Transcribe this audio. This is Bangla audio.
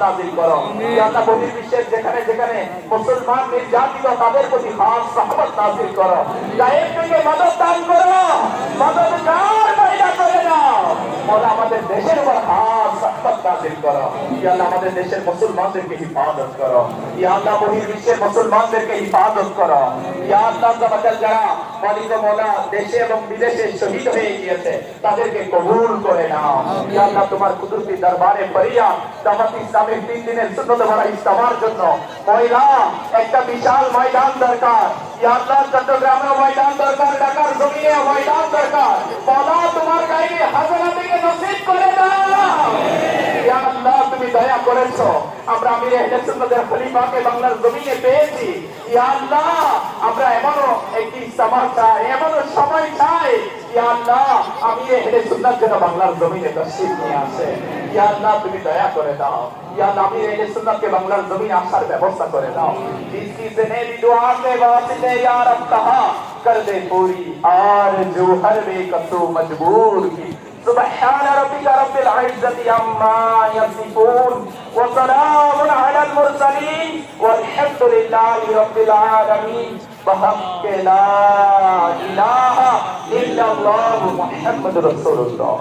নাযিল করো। ইয়া আল্লাহ বহির্বিশ্বের যেখানে যেখানে মুসলমান নির্যাতিত তাদের প্রতি খাস রহমত নাযিল করো। গায়েব থেকে মদদ দান করো, মদদগার পয়দা করে দাও। মওলা আমাদের দেশের উপর খাস রহমত নাযিল করো। ইয়া আল্লাহ আমাদের দেশের মুসলমানদেরকে হিফাজত করো। ইয়া আল্লাহ বহির্বিশ্বের মুসলমানদেরকে হিফাজত করো। ইয়া আল্লাহ যারা মালিক মওলা দেশে এবং বিদেশে শহীদ হয়ে গিয়েছে তাদেরকে কবুল করে নাও। ইয়া আল্লাহ তোমার কুদরতি দরবারে ফরিয়াদ জামাত ইসলামের 3 দিনের সুন্নত ভরা ইজতিমার জন্য মহিলা একটা বিশাল ময়দান দরকার। ইয়া আল্লাহ চট্টগ্রামে ময়দান দরকার, ঢাকার জমিনে ময়দান দরকার। মওলা তোমার গায়ে হাজারা থেকে নসিব করে দাও। ইয়া আল্লাহ তুমি দয়া করেছো, আমরা আমির আহলে সুন্নাতের খলিফাকে বাংলার জমিনে পেয়েছি। ইয়া আল্লাহ আমরা এমনও একটি সমাজ চাই, এমনও সময় চাই ইয়া আল্লাহ আমির আহলে সুন্নাত যেন বাংলার জমিনে তশরিফ নিয়ে আসে। ইয়া আল্লাহ তুমি দয়া করে দাও। ইয়া আল্লাহ আমির আহলে সুন্নাতকে বাংলার জমিনে আসার ব্যবস্থা করে দাও। जिसकी ज़नेरी दुआ के वास्ते या रब कहा कर दे पूरी आरज़ू हर बेकसो मजबूर की। सुब्हान रब्बिका रब्बिल इज़्ज़ति अम्मा यसिफून व सलामुन अलल मुरसलीन वल्हम्दुलिल्लाहि रब्बिल आलमीन। बहक़ ला इलाहा इल्लल्लाह मुहम्मदुर रसूलुल्लाह।